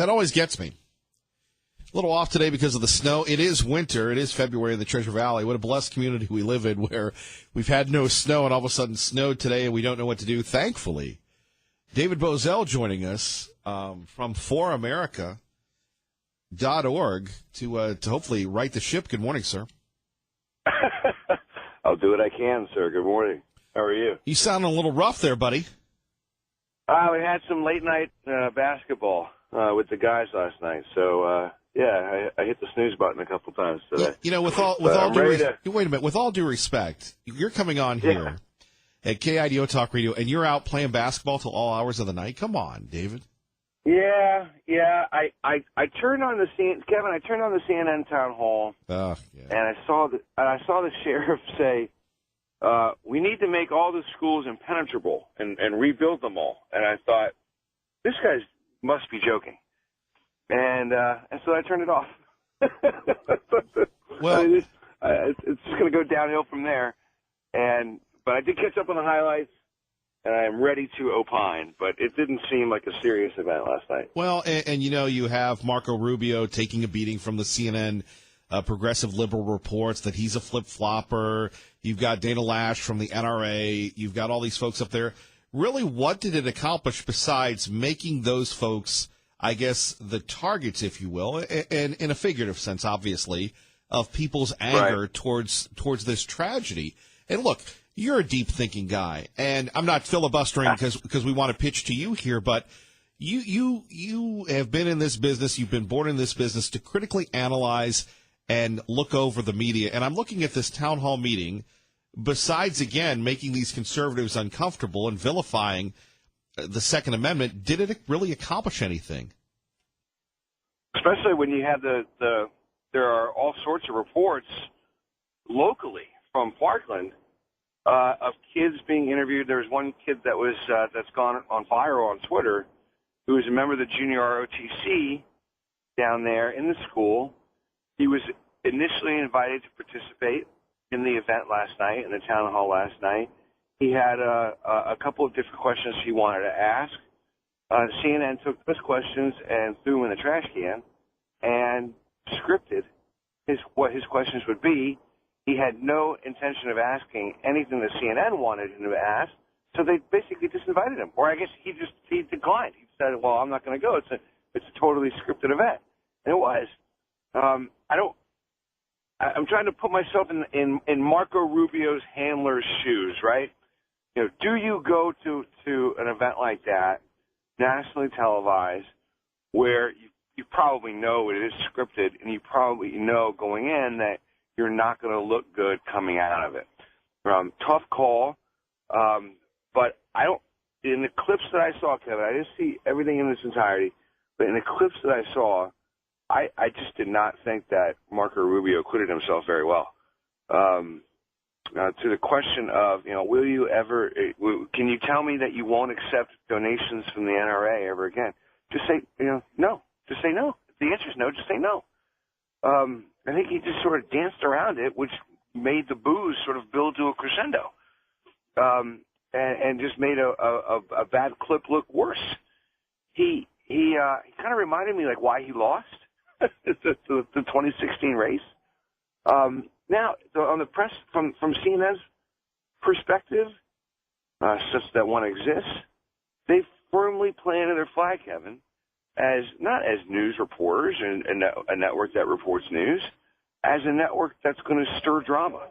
That always gets me. A little off today because of the snow. It is winter. It is February in the Treasure Valley. What a blessed community we live in where we've had no snow and all of a sudden snowed today and we don't know what to do. Thankfully, David Bozell joining us from foramerica.org to hopefully right the ship. Good morning, sir. I'll do what I can, sir. Good morning. How are you? You sound a little rough there, buddy. We had some late-night basketball with the guys last night, so I hit the snooze button a couple times today. You know, with all due respect, you're coming on here at KIDO Talk Radio, and you're out playing basketball till all hours of the night. Come on, David. Yeah. I turned on the Kevin. I turned on the CNN town hall, and I saw the sheriff say, "We need to make all the schools impenetrable and rebuild them all." And I thought, this guy must be joking, and so I turned it off. Well, it's just going to go downhill from there. But I did catch up on the highlights. And I am ready to opine, but it didn't seem like a serious event last night. Well, and you have Marco Rubio taking a beating from the CNN Progressive Liberal reports that he's a flip-flopper. You've got Dana Lash from the NRA. You've got all these folks up there. Really, what did it accomplish besides making those folks, I guess, the targets, if you will, and in a figurative sense, obviously, of people's anger towards this tragedy? And look, you're a deep-thinking guy, and I'm not filibustering because we want to pitch to you here, but you have been in this business, you've been born in this business to critically analyze and look over the media. And I'm looking at this town hall meeting, besides, again, making these conservatives uncomfortable and vilifying the Second Amendment, did it really accomplish anything? Especially when you have there are all sorts of reports locally from Parkland of kids being interviewed. There was one kid that's gone on viral on Twitter, who is a member of the junior ROTC down there in the school. He was initially invited to participate in the event last night, in the town hall last night. He had a couple of different questions he wanted to ask. CNN took those questions and threw them in the trash can and scripted what his questions would be. He had no intention of asking anything that CNN wanted him to ask, so they basically disinvited him. Or I guess he declined. He said, "Well, I'm not going to go. It's a totally scripted event," and it was. I'm trying to put myself in Marco Rubio's handler's shoes, right? You know, do you go to an event like that, nationally televised, where you probably know it is scripted, and you probably know going in that you're not going to look good coming out of it. Tough call, but I don't. In the clips that I saw, Kevin, I didn't see everything in its entirety, but in the clips that I saw, I just did not think that Marco Rubio acquitted himself very well. To the question of, will you ever? Can you tell me that you won't accept donations from the NRA ever again? Just say, no. Just say no. If the answer is no, just say no. I think he just sort of danced around it, which made the booze sort of build to a crescendo, and just made a bad clip look worse. He kind of reminded me like why he lost the 2016 race. Now, on the press from CNN's perspective, such that one exists, they firmly planted their flag, Kevin, as not as news reporters and a network that reports news, as a network that's going to stir drama,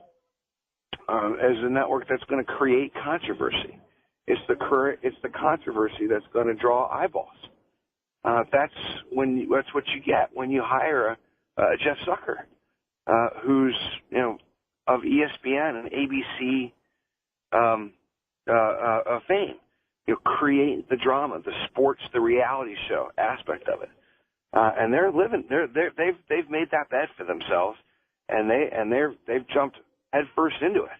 as a network that's going to create controversy. It's the controversy that's going to draw eyeballs. That's what you get when you hire a Jeff Zucker, who's of ESPN and ABC fame. Create the drama, the sports, the reality show aspect of it, and they've made that bed for themselves, and they've jumped headfirst into it.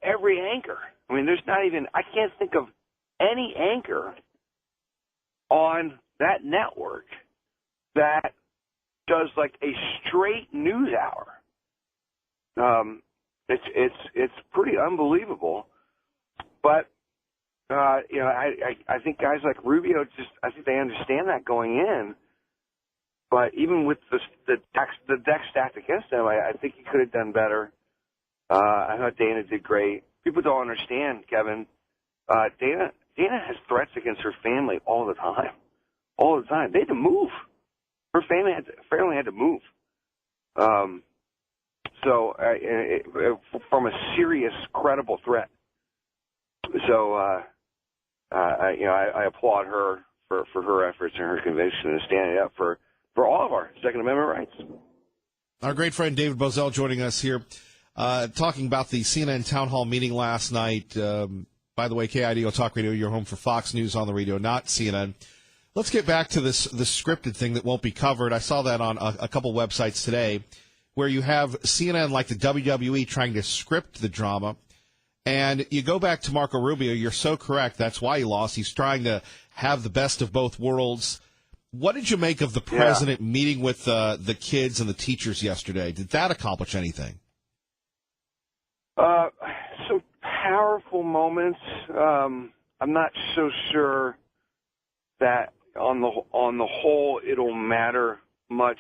Every anchor. I mean, I can't think of any anchor on that network that does like a straight news hour. It's pretty unbelievable, but. I think guys like Rubio I think they understand that going in, But even with the deck stacked against him, I think he could have done better. I thought Dana did great. People don't understand, Kevin. Dana has threats against her family all the time. All the time. They had to move. Her family had to move. From a serious, credible threat. So, I applaud her for her efforts and her conviction in standing up for all of our Second Amendment rights. Our great friend David Bozell joining us here, talking about the CNN town hall meeting last night. By the way, KIDO Talk Radio, you're home for Fox News on the radio, not CNN. Let's get back to the scripted thing that won't be covered. I saw that on a couple websites today, where you have CNN like the WWE trying to script the drama. And you go back to Marco Rubio, you're so correct. That's why he lost. He's trying to have the best of both worlds. What did you make of the president meeting with the kids and the teachers yesterday? Did that accomplish anything? Some powerful moments. I'm not so sure that on the whole it'll matter much,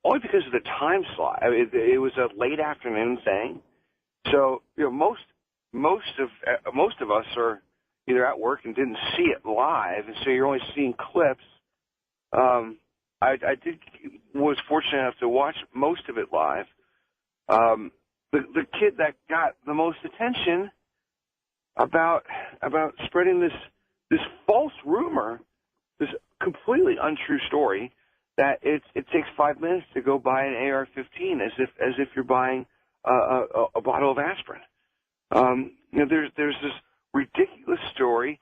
only because of the time slot. I mean, it was a late afternoon thing, so most of us are either at work and didn't see it live, and so you're only seeing clips. I was fortunate enough to watch most of it live. The kid that got the most attention about spreading this false rumor, this completely untrue story, that it takes 5 minutes to go buy an AR-15 as if you're buying a bottle of aspirin. There's this ridiculous story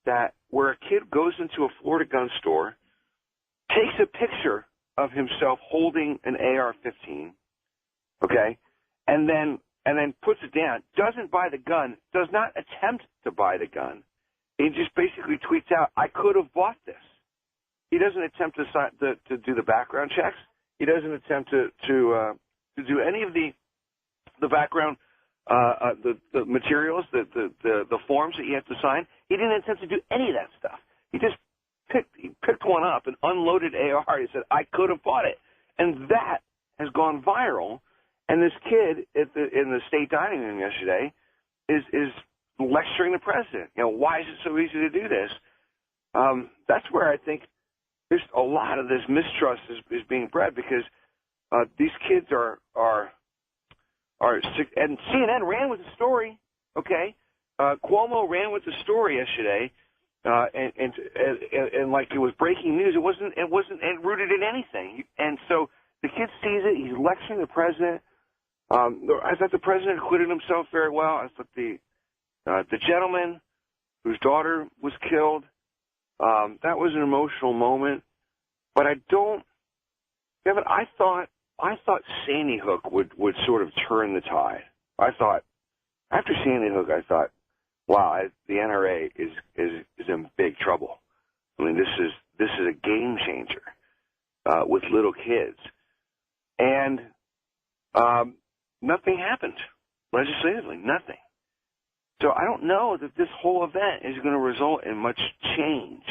that where a kid goes into a Florida gun store, takes a picture of himself holding an AR-15, okay, and then puts it down, doesn't buy the gun, does not attempt to buy the gun. He just basically tweets out, "I could have bought this." He doesn't attempt to do the background checks. He doesn't attempt to do any of the background the materials, the forms that you have to sign. He didn't attempt to do any of that stuff. He just picked one up, an unloaded AR. He said, "I could have bought it," and that has gone viral. And this kid in the state dining room yesterday is lecturing the president. Why is it so easy to do this? That's where I think there's a lot of this mistrust is being bred, because these kids are and CNN ran with the story. Okay, Cuomo ran with the story yesterday, and like it was breaking news. It wasn't rooted in anything. And so the kid sees it. He's lecturing the president. I thought the president acquitted himself very well. I thought the gentleman whose daughter was killed, that was an emotional moment. But Kevin, I thought Sandy Hook would sort of turn the tide. I thought after Sandy Hook, wow, the NRA is in big trouble. I mean, this is a game changer with little kids, and nothing happened legislatively. Nothing. So I don't know that this whole event is going to result in much change.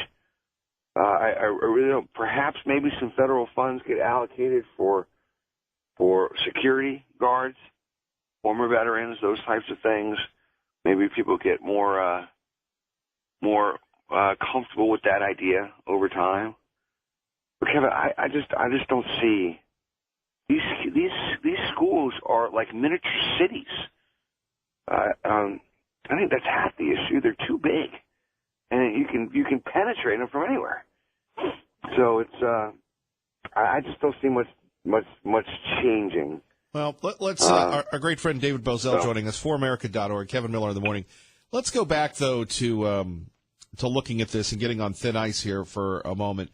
I really don't. Perhaps maybe some federal funds get allocated for security guards, former veterans, those types of things. Maybe people get more comfortable with that idea over time. But Kevin, I just don't see these schools are like miniature cities. I think that's half the issue. They're too big, and you can penetrate them from anywhere. So it's I just don't see much changing. Well, let's our great friend David Bozell joining us, ForAmerica.org, Kevin Miller in the morning. Let's go back though to looking at this and getting on thin ice here for a moment.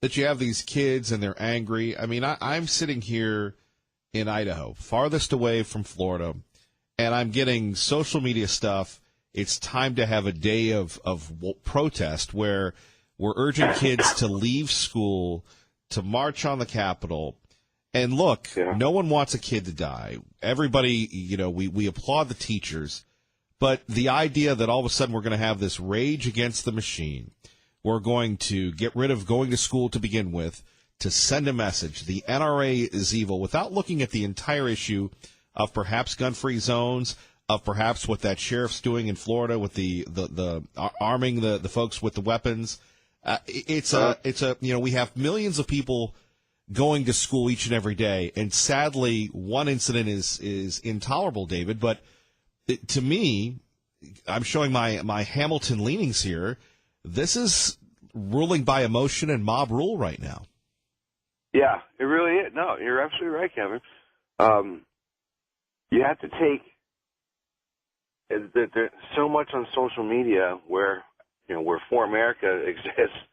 That you have these kids and they're angry. I mean, I'm sitting here in Idaho, farthest away from Florida, and I'm getting social media stuff. It's time to have a day of protest where we're urging kids to leave school, to march on the Capitol. And look, no one wants a kid to die. Everybody, we applaud the teachers. But the idea that all of a sudden we're going to have this rage against the machine, we're going to get rid of going to school to begin with, to send a message. The NRA is evil without looking at the entire issue of perhaps gun-free zones, of perhaps what that sheriff's doing in Florida with the arming the folks with the weapons. It's a we have millions of people going to school each and every day, and sadly, one incident is intolerable, David. But to me, I'm showing my Hamilton leanings here. This is ruling by emotion and mob rule right now. Yeah, it really is. No, you're absolutely right, Kevin. You have to take there's so much on social media where For America exists.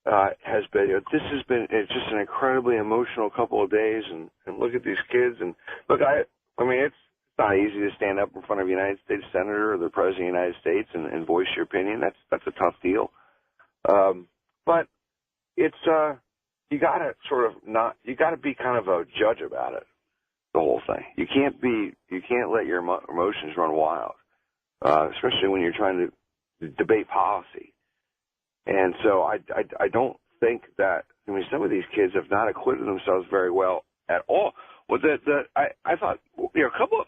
It's just an incredibly emotional couple of days, and look at these kids, and look, I mean, it's not easy to stand up in front of a United States senator or the president of the United States and voice your opinion. That's a tough deal. But it's, you gotta be kind of a judge about it, the whole thing. You can't let your emotions run wild, especially when you're trying to debate policy. And so I don't think that, some of these kids have not acquitted themselves very well at all. Well, I thought, a couple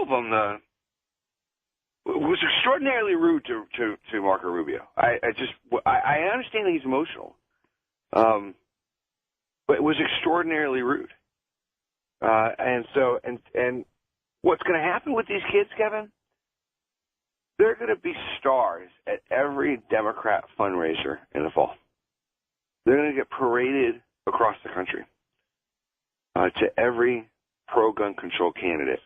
of them was extraordinarily rude to Marco Rubio. I understand that he's emotional, but it was extraordinarily rude. And what's going to happen with these kids, Kevin? They're going to be stars at every Democrat fundraiser in the fall. They're going to get paraded across the country to every pro-gun control candidate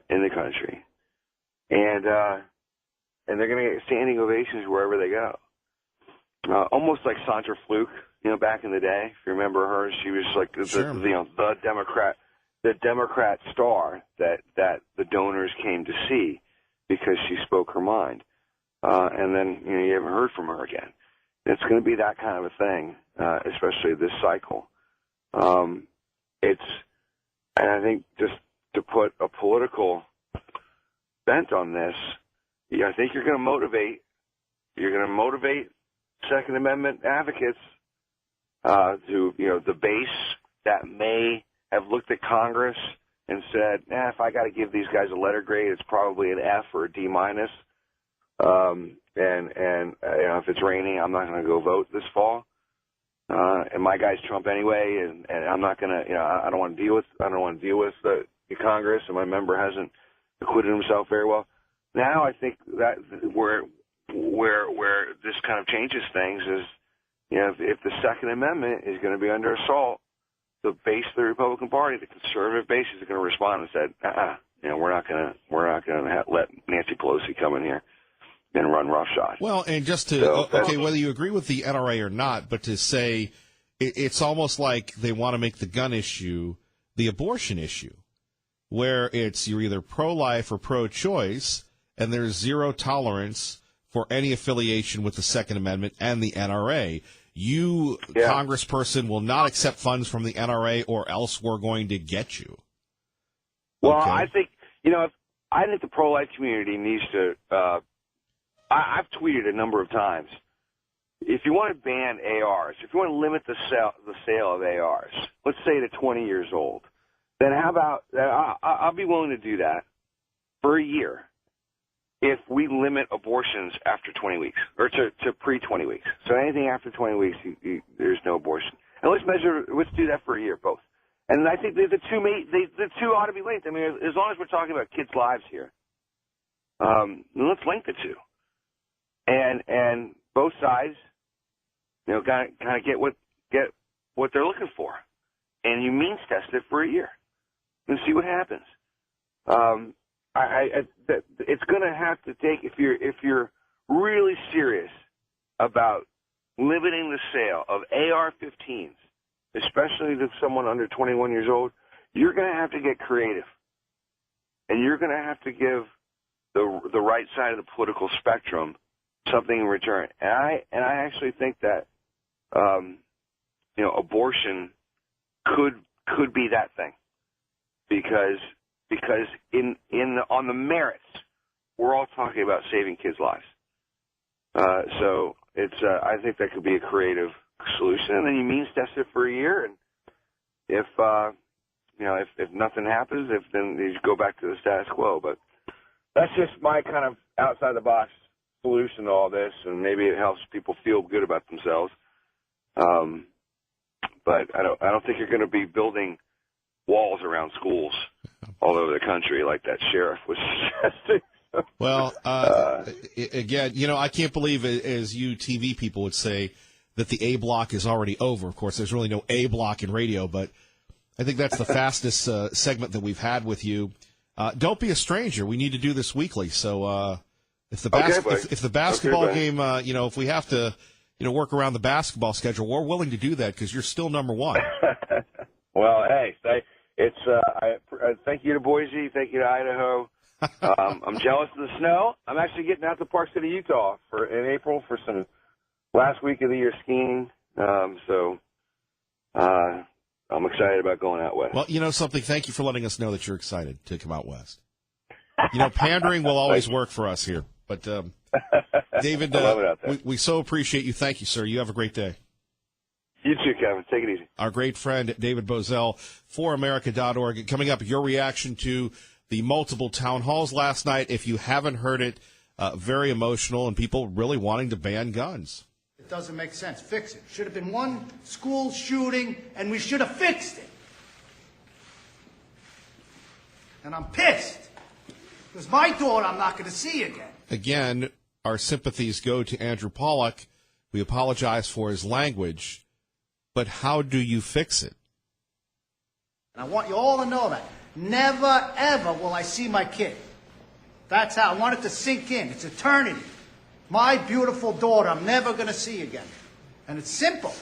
in the country. And they're going to get standing ovations wherever they go. Almost like Sandra Fluke, back in the day. If you remember her, she was like the Democrat star that the donors came to see because she spoke her mind. And then you haven't heard from her again. It's going to be that kind of a thing, especially this cycle. And I think just to put a political bent on this, I think you're going to motivate Second Amendment advocates to, the base that may have looked at Congress and said, if I got to give these guys a letter grade, it's probably an F or a D minus. If it's raining, I'm not going to go vote this fall. And my guy's Trump anyway, and I'm not going to, I don't want to deal with the Congress, and my member hasn't acquitted himself very well. Now I think that where this kind of changes things is, if the Second Amendment is going to be under assault, the base of the Republican Party, the conservative base, is going to respond and said, we're not going to let Nancy Pelosi come in here and run roughshod. Well, and just whether you agree with the NRA or not, but to say it's almost like they want to make the gun issue the abortion issue, where you're either pro-life or pro-choice, and there's zero tolerance for any affiliation with the Second Amendment and the NRA. You, congressperson, will not accept funds from the NRA, or else we're going to get you. Well, okay. I think the pro-life community needs to. I've tweeted a number of times. If you want to ban ARs, if you want to limit the sale of ARs, let's say to 20 years old, then how about I'll be willing to do that for a year if we limit abortions after 20 weeks, or to pre-20 weeks. So anything after 20 weeks, there's no abortion. And let's do that for a year, both. And I think the two ought to be linked. I mean, as long as we're talking about kids' lives here, let's link the two. And both sides, kind of get what they're looking for, and you means test it for a year and see what happens. It's going to have to take, if you're really serious about limiting the sale of AR-15s, especially to someone under 21 years old, you're going to have to get creative, and you're going to have to give the right side of the political spectrum something in return. And I actually think that abortion could be that thing, because on the merits, we're all talking about saving kids' lives. So it's I think that could be a creative solution, and then you means test it for a year, and if if nothing happens, then you go back to the status quo. But that's just my kind of outside the box solution to all this, and maybe it helps people feel good about themselves. But I don't think you're going to be building walls around schools all over the country like that sheriff was suggesting. Well, again, I can't believe, as you TV people would say, that the A block is already over. Of course, there's really no A block in radio, but I think that's the fastest segment that we've had with you. Don't be a stranger. We need to do this weekly. So if the basketball game, if we have to, work around the basketball schedule, we're willing to do that because you're still number one. Well, hey, it's thank you to Boise, thank you to Idaho. I'm jealous of the snow. I'm actually getting out to Park City, Utah in April for some last week of the year skiing. So I'm excited about going out west. Well, something, thank you for letting us know that you're excited to come out west. Pandering will always work for us here. But, David, I love it out there. we so appreciate you. Thank you, sir. You have a great day. You too, Kevin. Take it easy. Our great friend, David Bozell, foramerica.org. Coming up, your reaction to the multiple town halls last night. If you haven't heard it, very emotional, and people really wanting to ban guns. It doesn't make sense. Fix it. Should have been one school shooting, and we should have fixed it. And I'm pissed. Because my daughter I'm not going to see again. Again, our sympathies go to Andrew Pollack. We apologize for his language. But how do you fix it? And I want you all to know that. Never, ever will I see my kid. That's how I want it to sink in. It's eternity. My beautiful daughter I'm never going to see again. And it's simple.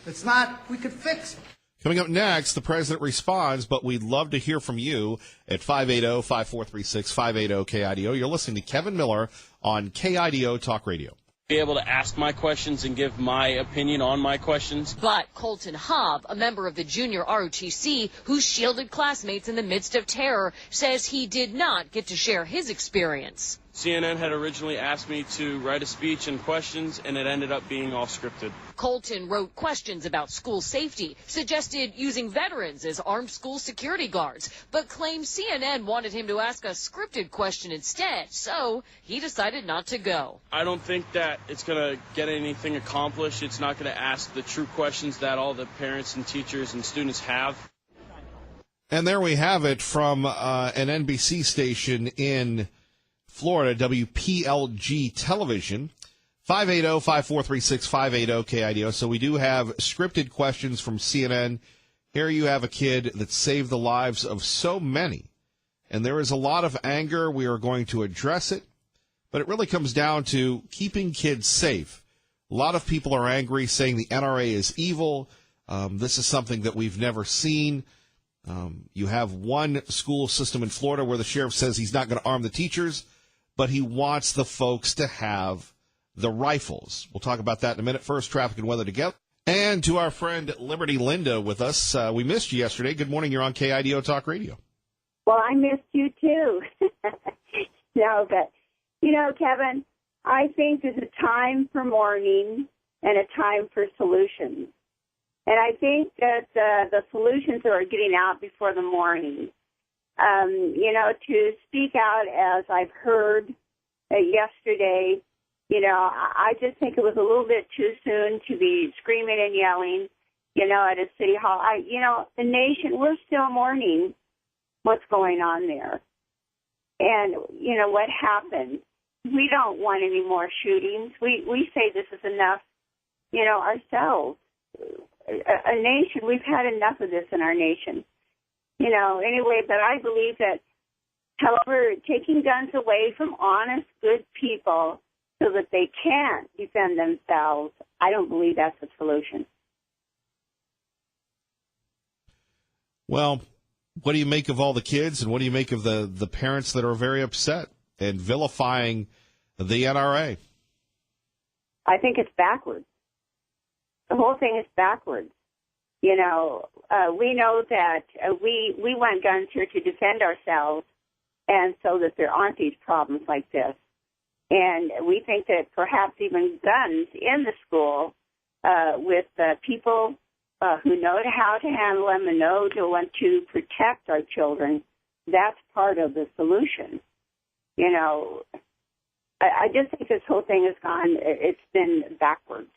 It's not, we could fix it. Coming up next, the president responds, but we'd love to hear from you at 580-5436, 580-KIDO. You're listening to Kevin Miller on KIDO Talk Radio. Be able to ask my questions and give my opinion on my questions. But Colton Hobb, a member of the junior ROTC who shielded classmates in the midst of terror, says he did not get to share his experience. CNN had originally asked me to write a speech and questions, and it ended up being all scripted. Colton wrote questions about school safety, suggested using veterans as armed school security guards, but claimed CNN wanted him to ask a scripted question instead, so he decided not to go. I don't think that it's going to get anything accomplished. It's not going to ask the true questions that all the parents and teachers and students have. And there we have it from an NBC station in Florida, WPLG Television, 580-5436, 580-KIDO. So we do have scripted questions from CNN. Here you have a kid that saved the lives of so many. And there is a lot of anger. We are going to address it. But it really comes down to keeping kids safe. A lot of people are angry, saying the NRA is evil. This is something that we've never seen. You have one school system in Florida where the sheriff says he's not going to arm the teachers, but he wants the folks to have the rifles. We'll talk about that in a minute. First, traffic and weather together. And to our friend Liberty Linda with us. We missed you yesterday. Good morning. You're on KIDO Talk Radio. Well, I missed you too. No, but, Kevin, I think there's a time for mourning and a time for solutions. And I think that the solutions are getting out before the mourning. To speak out as I've heard yesterday, I just think it was a little bit too soon to be screaming and yelling, at a city hall. The nation, we're still mourning what's going on there. And, what happened. We don't want any more shootings. We say this is enough, ourselves. A nation, we've had enough of this in our nation. Anyway, but I believe that, however, taking guns away from honest, good people so that they can't defend themselves, I don't believe that's the solution. Well, what do you make of all the kids, and what do you make of the parents that are very upset and vilifying the NRA? I think it's backwards. The whole thing is backwards. We know that we want guns here to defend ourselves, and so that there aren't these problems like this. And we think that perhaps even guns in the school with people who know how to handle them and know to want to protect our children, that's part of the solution. You know, I just think this whole thing has it's been backwards.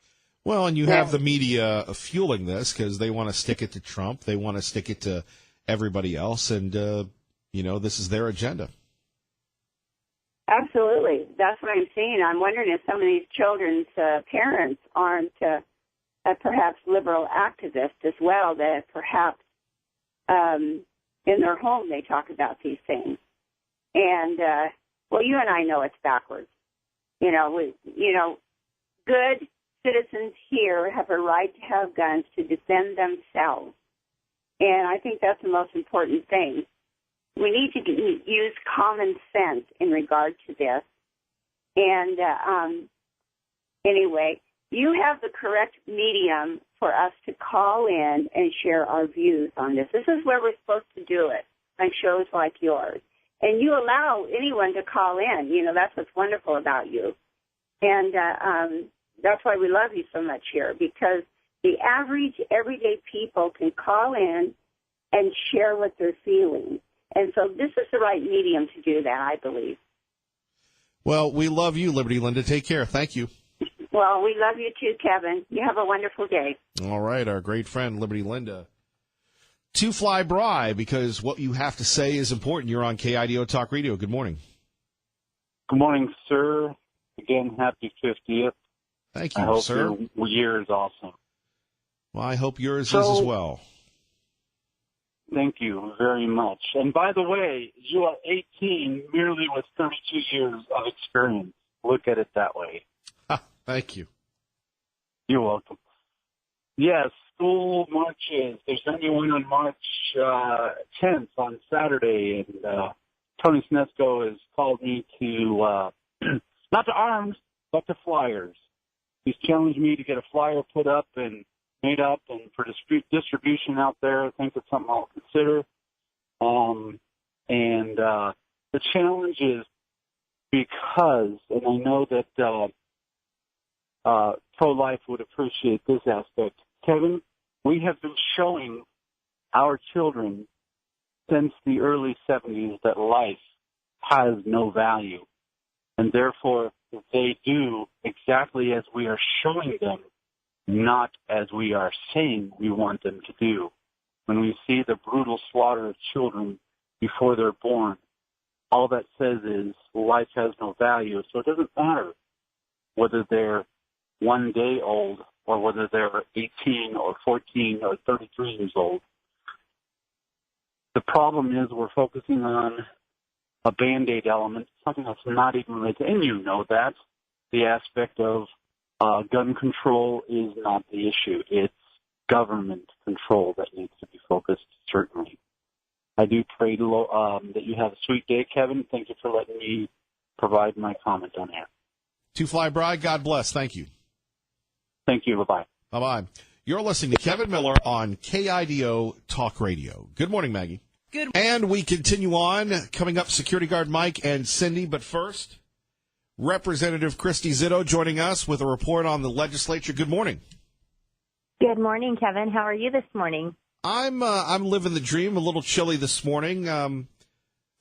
Well, and you have the media fueling this because they want to stick it to Trump. They want to stick it to everybody else. And, this is their agenda. Absolutely. That's what I'm seeing. I'm wondering if some of these children's parents aren't perhaps liberal activists as well, that perhaps in their home they talk about these things. And, you and I know it's backwards. Good citizens here have a right to have guns to defend themselves. And I think that's the most important thing. We need to use common sense in regard to this. And anyway, you have the correct medium for us to call in and share our views on this. This is where we're supposed to do it, on shows like yours. And you allow anyone to call in. That's what's wonderful about you. And that's why we love you so much here, because the average, everyday people can call in and share what they're feeling. And so this is the right medium to do that, I believe. Well, we love you, Liberty Linda. Take care. Thank you. Well, we love you too, Kevin. You have a wonderful day. All right, our great friend, Liberty Linda. To fly Bry, because what you have to say is important. You're on KIDO Talk Radio. Good morning. Good morning, sir. Again, happy 50th. Thank you, I hope sir. your year is awesome. Well, I hope yours is as well. Thank you very much. And by the way, you are 18 merely with 32 years of experience. Look at it that way. Thank you. You're welcome. Yes, school marches. There's anyone on March 10th on Saturday, and Tony Snesko has called me to, not to arms, but to flyers. He's challenged me to get a flyer put up and made up and for distribution out there. I think it's something I'll consider. The challenge is because, and I know that pro-life would appreciate this aspect. Kevin, we have been showing our children since the early 70s that life has no value, and therefore they do exactly as we are showing them, not as we are saying we want them to do. When we see the brutal slaughter of children before they're born, all that says is life has no value. So it doesn't matter whether they're 1 day old or whether they're 18 or 14 or 33 years old. The problem is we're focusing on a Band-Aid element, something that's not even related. And you know that. The aspect of gun control is not the issue. It's government control that needs to be focused, certainly. I do pray that you have a sweet day, Kevin. Thank you for letting me provide my comment on air. To fly Bride, God bless. Thank you. Thank you. Bye-bye. Bye-bye. You're listening to Kevin Miller on KIDO Talk Radio. Good morning, Maggie. Good. And we continue on. Coming up, Security Guard Mike and Cindy. But first, Representative Christy Zitto joining us with a report on the legislature. Good morning. Good morning, Kevin. How are you this morning? I'm living the dream. A little chilly this morning.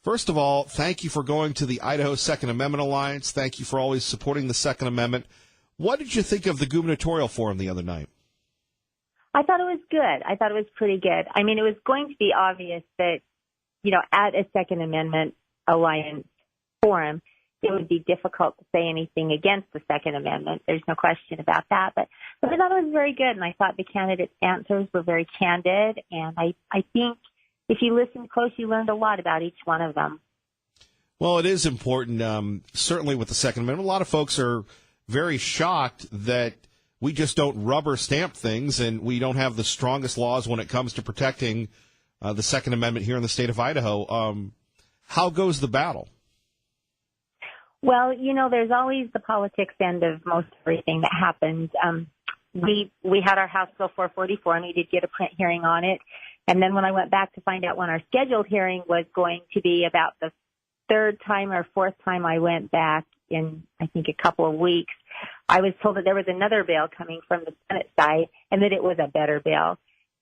First of all, thank you for going to the Idaho Second Amendment Alliance. Thank you for always supporting the Second Amendment. What did you think of the gubernatorial forum the other night? I thought it was good. I thought it was pretty good. I mean, it was going to be obvious that, at a Second Amendment Alliance forum, it would be difficult to say anything against the Second Amendment. There's no question about that. But I thought it was very good, and I thought the candidates' answers were very candid. And I think if you listened close, you learned a lot about each one of them. Well, it is important, certainly with the Second Amendment. A lot of folks are very shocked that we just don't rubber stamp things and we don't have the strongest laws when it comes to protecting the Second Amendment here in the state of Idaho. How goes the battle? Well, there's always the politics end of most everything that happens. We had our House Bill 444, and we did get a print hearing on it. And then when I went back to find out when our scheduled hearing was going to be, about the third time or fourth time I went back in, I think, a couple of weeks, I was told that there was another bill coming from the Senate side and that it was a better bill.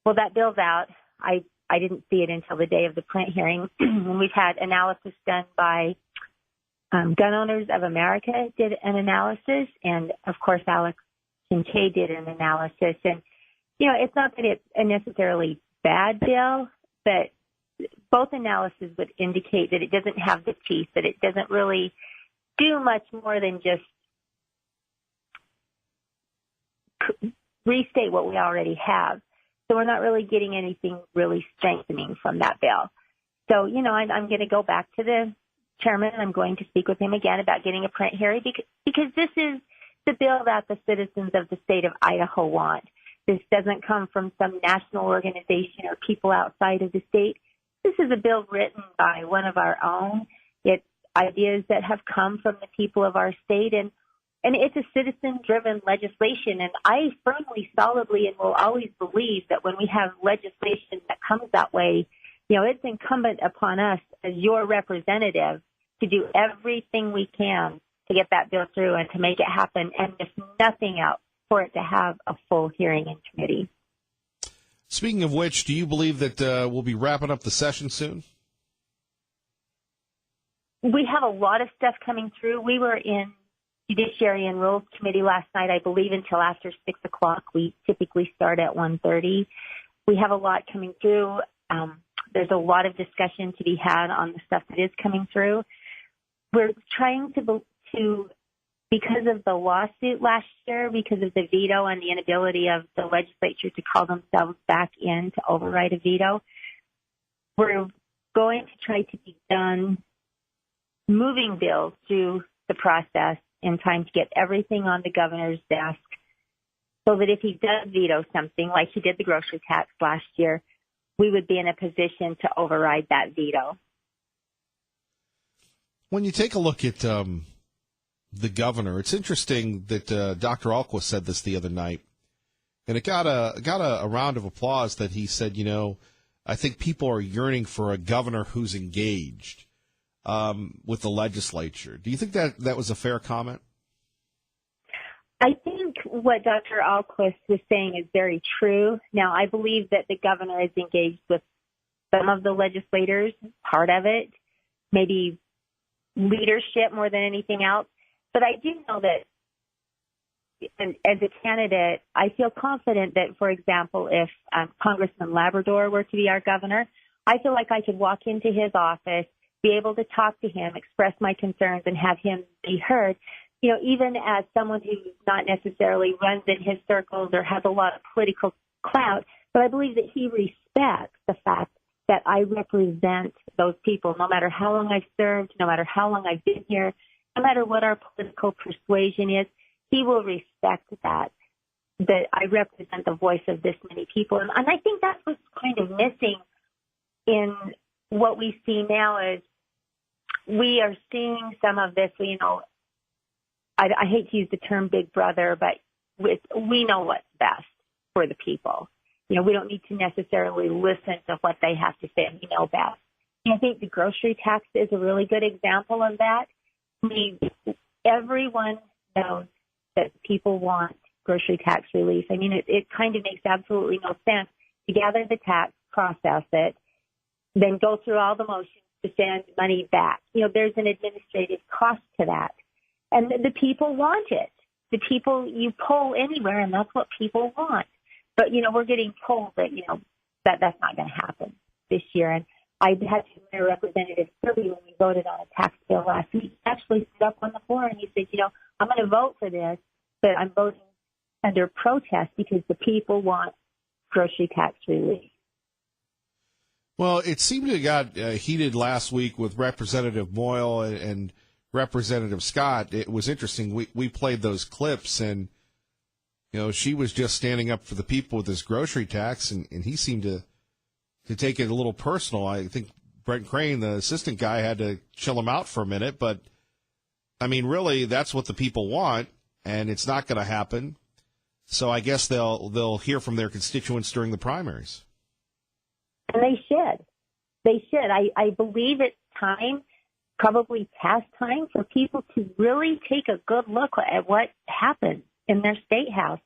Well, that bill's out. I didn't see it until the day of the print hearing. And we've had analysis done by Gun Owners of America did an analysis, and of course Alex Kincaid did an analysis. And it's not that it's a necessarily bad bill, but both analyses would indicate that it doesn't have the teeth, that it doesn't really do much more than just restate what we already have. So we're not really getting anything really strengthening from that bill. So, I'm going to go back to the chairman, and I'm going to speak with him again about getting a print hearing because this is the bill that the citizens of the state of Idaho want. This doesn't come from some national organization or people outside of the state. This is a bill written by one of our own. It's ideas that have come from the people of our state, and it's a citizen-driven legislation. And I firmly, solidly, and will always believe that when we have legislation that comes that way, it's incumbent upon us as your representative to do everything we can to get that bill through and to make it happen, and if nothing else, for it to have a full hearing in committee. Speaking of which, do you believe that we'll be wrapping up the session soon? We have a lot of stuff coming through. We were in Judiciary and Rules Committee last night, I believe, until after 6 o'clock. We typically start at 1:30. We have a lot coming through. There's a lot of discussion to be had on the stuff that is coming through. We're trying to because of the lawsuit last year, because of the veto and the inability of the legislature to call themselves back in to override a veto, we're going to try to be done moving bills through the process in time to get everything on the governor's desk so that if he does veto something like he did the grocery tax last year, we would be in a position to override that veto. When you take a look at the governor, it's interesting that Dr. Ahlquist said this the other night, and it got a round of applause that he said, I think people are yearning for a governor who's engaged with the legislature. Do you think that was a fair comment? I think what Dr. Ahlquist was saying is very true. Now, I believe that the governor is engaged with some of the legislators, part of it, maybe leadership more than anything else. But I do know that as a candidate, I feel confident that, for example, if Congressman Labrador were to be our governor, I feel like I could walk into his office, be able to talk to him, express my concerns, and have him be heard. Even as someone who not necessarily runs in his circles or has a lot of political clout, but I believe that he respects the fact that I represent those people, no matter how long I've served, no matter how long I've been here, no matter what our political persuasion is, he will respect that I represent the voice of this many people. And I think that's what's kind of missing in what we see now is we are seeing some of this, I hate to use the term big brother, but we know what's best for the people. We don't need to necessarily listen to what they have to say. We know best. And I think the grocery tax is a really good example of that. Everyone knows that people want grocery tax relief. It kind of makes absolutely no sense to gather the tax, process it, then go through all the motions to send money back. There's an administrative cost to that. And the people want it. The people, you poll anywhere, and that's what people want. But, we're getting told that, that's not going to happen this year. And I had to hear Representative Kirby when we voted on a tax bill last week. He actually stood up on the floor and he said, I'm going to vote for this, but I'm voting under protest because the people want grocery tax relief. Well, it seemed to have got heated last week with Representative Moyle and Representative Scott. It was interesting. We played those clips, and she was just standing up for the people with this grocery tax, and he seemed to take it a little personal. I think Brent Crane, the assistant guy, had to chill him out for a minute. But, really, that's what the people want, and it's not going to happen. So I guess they'll hear from their constituents during the primaries. And they should. I believe it's time probably past time for people to really take a good look at what happened in their state house.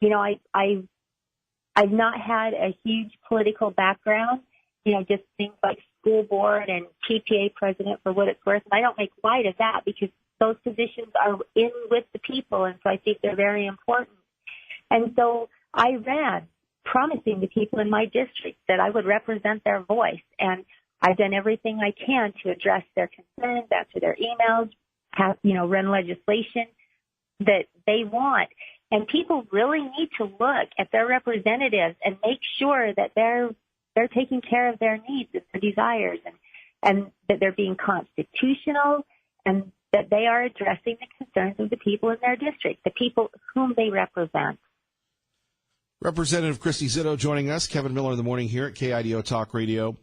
You know, I've not had a huge political background, you know, just things like school board and PTA president for what it's worth. And I don't make light of that because those positions are in with the people, and so I think they're very important. And so I ran promising the people in my district that I would represent their voice, and I've done everything I can to address their concerns, answer their emails, have, you know, run legislation that they want. And people really need to look at their representatives and make sure that they're taking care of their needs and their desires, and that they're being constitutional, and that they are addressing the concerns of the people in their district, the people whom they represent. Representative Christy Zito joining us. Kevin Miller in the morning here at KIDO Talk Radio.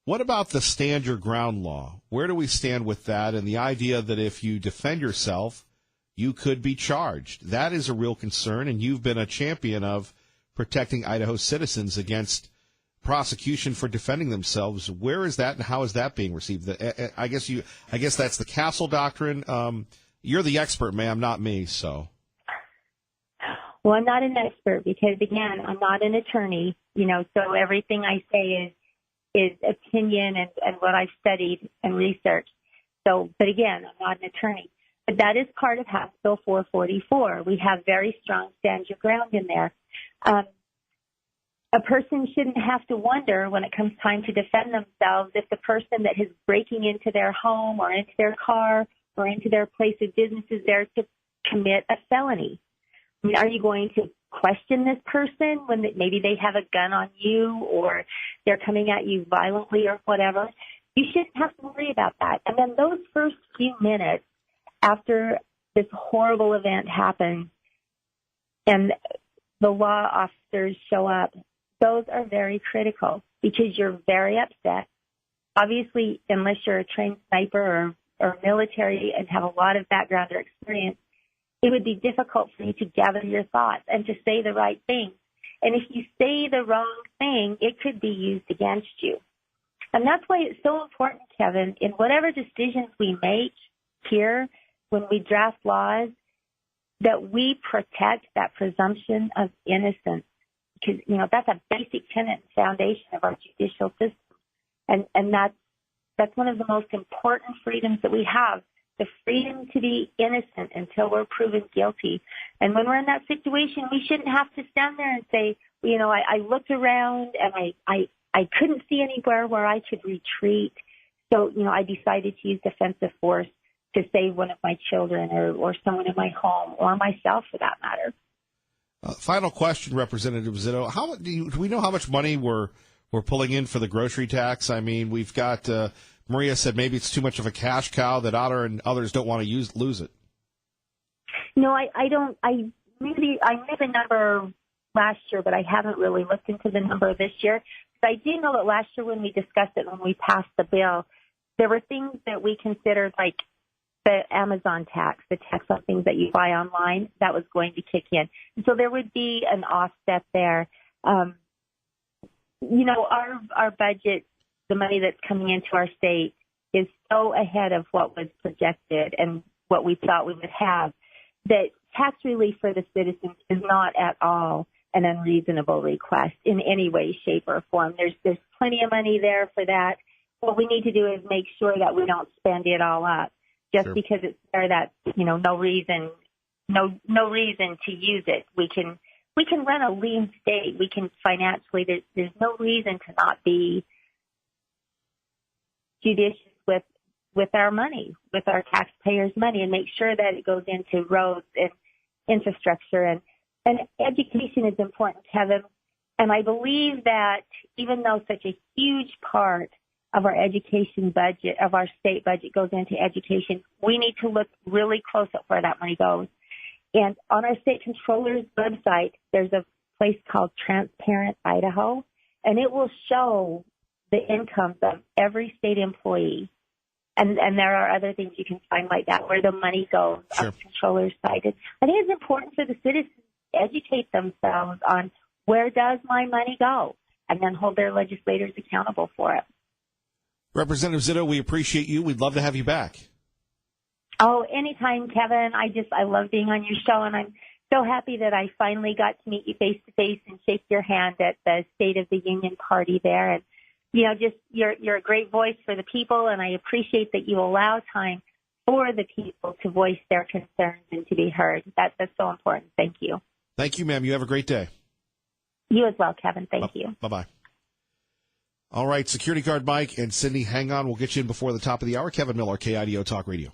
What about the stand your ground law? Where do we stand with that and the idea that if you defend yourself, you could be charged? That is a real concern, and you've been a champion of protecting Idaho citizens against prosecution for defending themselves. Where is that, and how is that being received? I guess that's the Castle doctrine. You're the expert, ma'am, not me. So, well, I'm not an expert because, again, I'm not an attorney. You know, so everything I say is opinion and what I've studied and researched. So, but again, I'm not an attorney. But that is part of House Bill 444. We have very strong stand your ground in there. A person shouldn't have to wonder when it comes time to defend themselves if the person that is breaking into their home or into their car or into their place of business is there to commit a felony. I mean, are you going to question this person when maybe they have a gun on you or they're coming at you violently or whatever? You shouldn't have to worry about that. And then those first few minutes after this horrible event happens and the law officers show up, those are very critical because you're very upset. Obviously, unless you're a trained sniper or military and have a lot of background or experience, it would be difficult for you to gather your thoughts and to say the right thing. And if you say the wrong thing, it could be used against you. And that's why it's so important, Kevin, in whatever decisions we make here when we draft laws, that we protect that presumption of innocence. Because, you know, that's a basic tenet and foundation of our judicial system. And that's one of the most important freedoms that we have, the freedom to be innocent until we're proven guilty. And when we're in that situation, we shouldn't have to stand there and say, you know, I looked around and I couldn't see anywhere where I could retreat. So, you know, I decided to use defensive force to save one of my children or someone in my home or myself for that matter. Final question, Representative Zito. Do we know how much money we're pulling in for the grocery tax? I mean, we've got Maria said maybe it's too much of a cash cow that Otter and others don't want to lose it. No, I don't. I knew the number last year, but I haven't really looked into the number this year. But I do know that last year when we discussed it, when we passed the bill, there were things that we considered like the Amazon tax, the tax on things that you buy online, that was going to kick in. And so there would be an offset there. You know, our budget, the money that's coming into our state is so ahead of what was projected and what we thought we would have that tax relief for the citizens is not at all an unreasonable request in any way, shape, or form. There's plenty of money there for that. What we need to do is make sure that we don't spend it all up. Just sure. Because it's there, that, you know, no reason to use it. We can run a lean state. We can financially. There's no reason to not be judicious with our money, with our taxpayers' money, and make sure that it goes into roads and infrastructure and education is important, Kevin. And I believe that even though such a huge part of our education budget, of our state budget goes into education, we need to look really close at where that money goes. And on our state controller's website, there's a place called Transparent Idaho, and it will show the incomes of every state employee. And there are other things you can find like that, where the money goes on the controller's site. I think it's important for the citizens to educate themselves on where does my money go, and then hold their legislators accountable for it. Representative Zito, we appreciate you. We'd love to have you back. Oh, anytime, Kevin. I love being on your show, and I'm so happy that I finally got to meet you face to face and shake your hand at the State of the Union party there. And, just you're a great voice for the people, and I appreciate that you allow time for the people to voice their concerns and to be heard. That's so important. Thank you. Thank you, ma'am. You have a great day. You as well, Kevin. Thank you. Bye-bye. All right, security guard Mike and Sydney, hang on. We'll get you in before the top of the hour. Kevin Miller, KIDO Talk Radio.